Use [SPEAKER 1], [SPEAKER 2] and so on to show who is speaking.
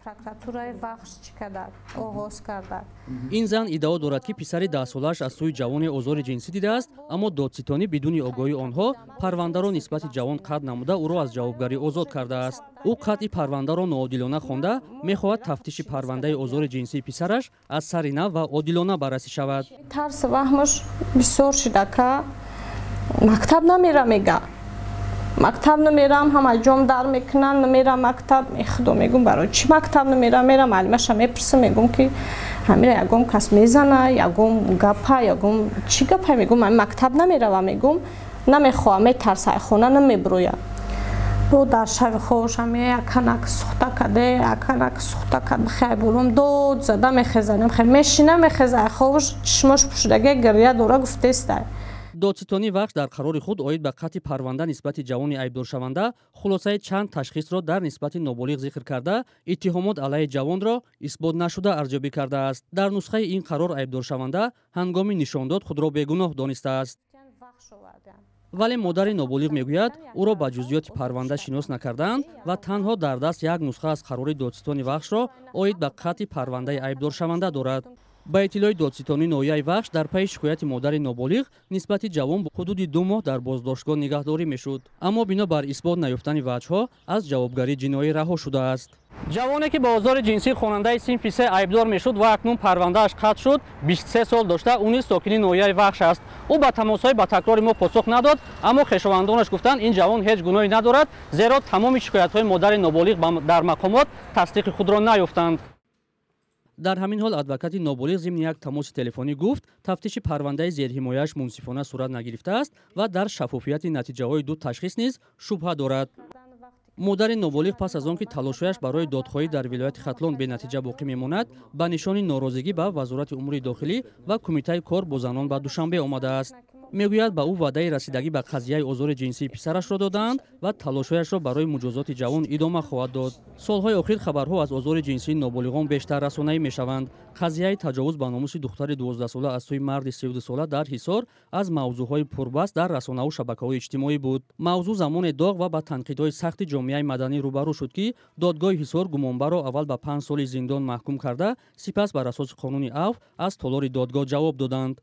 [SPEAKER 1] прокуратурай вахш чӣ кард оғоз кард.
[SPEAKER 2] ин зан иддао дорад ки писари 10 солааш аз сӯи ҷавоне озори ҷинсӣ дидааст, аммо додситонӣ бидуни огоҳии онҳо парвандаро нисбати ҷавон қатъ намуда ӯро аз ҷавобгарӣ озод кардааст. ӯ қатъи парвандаро ноодилона хонда мехоҳад тафтиши парвандаи озори ҷинсии писараш аз сари нав ва одилона баррасӣ шавад.
[SPEAKER 1] Тарси ваҳмаш бисёр шуда ка мактаб намера мега. Мактаб намерам, ҳама ҷом дар мекунам, намерам мактаб, худо мегум барои чӣ мактаб намерам, мерам маълимаша мепурсам, мегум ки ҳамира ягон кас мезана, ягон гапа, ягон чӣ гапа, мегум ҳами мактаб намерава, мегум намехоҳам, метарса хона намебироя. бо дар шави хобаш ҳами яканак сухта карде, яканак сухта кард, бихай болам дод зада мехезанам, хай мешина мехеза хобаш чишмош пушидаге гирия дора гуфтеста.
[SPEAKER 2] додситони вахш дар қарори худ оид ба қатъи парванда нисбати ҷавони айбдоршаванда хулосаи чанд ташхисро дар нисбати ноболиғ зикр карда, иттиҳомот алайҳи ҷавонро исбот нашуда арзёбӣ кардааст. дар нусхаи ин қарор айбдоршаванда ҳангоми нишондод худро бегуноҳ донистааст. вале модари ноболиғ мегӯяд ӯро ба ҷузъиёти парванда шинос накардаанд ва танҳо дар даст як нусха аз қарори додситони вахшро оид ба қатъи парвандаи айбдоршаванда дорад. ба иттилои додситони ноҳияи вахш дар пайи шикояти модари ноболиғ нисбати ҷавон ҳудуди 2 моҳ дар боздоштгоҳ нигаҳдорӣ мешуд, аммо бино бар исбот наёфтани ваҷҳҳо аз ҷавобгарии ҷиноӣ раҳо шудааст. ҷавоне ки ба озори ҷинсии хонандаи синфи 3 айбдор мешуд ва акнун парвандааш қатъ шуд, 23 сол дошта, ӯ низ сокини ноҳияи вахш аст. ӯ ба тамосҳои ба такрори мо посух надод, аммо хешовандонаш гуфтанд ин ҷавон ҳеҷ гуноҳе надорад, зеро тамоми шикоятҳои модари ноболиғ дар мақомот тасдиқи худро наёфтанд. дар ҳамин ҳол адвокати ноболиғ зимни як тамоси телефонӣ гуфт тафтиши парвандаи зерҳимояаш мунсифона сурат нагирифтааст ва дар шаффофияти натиҷаҳои 2 ташхис низ шубҳа дорад. модари ноболиғ пас аз он ки талошҳояш барои додхоҳӣ дар вилояти хатлон бенатиҷа боқӣ мемонад, ба нишони норозигӣ ба вазорати умури дохилӣ ва кумитаи кор бо занон ба Душанбе омадааст. мегӯяд ба ӯ ваъдаи расидагӣ ба қазияи озори ҷинсии писарашро доданд ва талошҳояшро барои муҷозоти ҷавон идома хоҳад дод. солҳои охир хабарҳо аз озори ҷинсии ноболиғон бештар расонавӣ мешаванд. қазияи таҷовуз ба номуси духтари 12сола аз сӯи марди 32 сола дар Ҳисор аз мавзӯъҳои пурбаҳс дар расонаву шабакаҳои иҷтимоӣ буд. мавзӯъ замоне доғ ва ба танқидҳои сахти ҷомеаи маданӣ рӯбарӯ шуд ки додгоҳи Ҳисор гумонбарро аввал ба 5 соли зиндон маҳкум карда, сипас бар асоси қонуни афв аз толори додгоҳ ҷавоб доданд.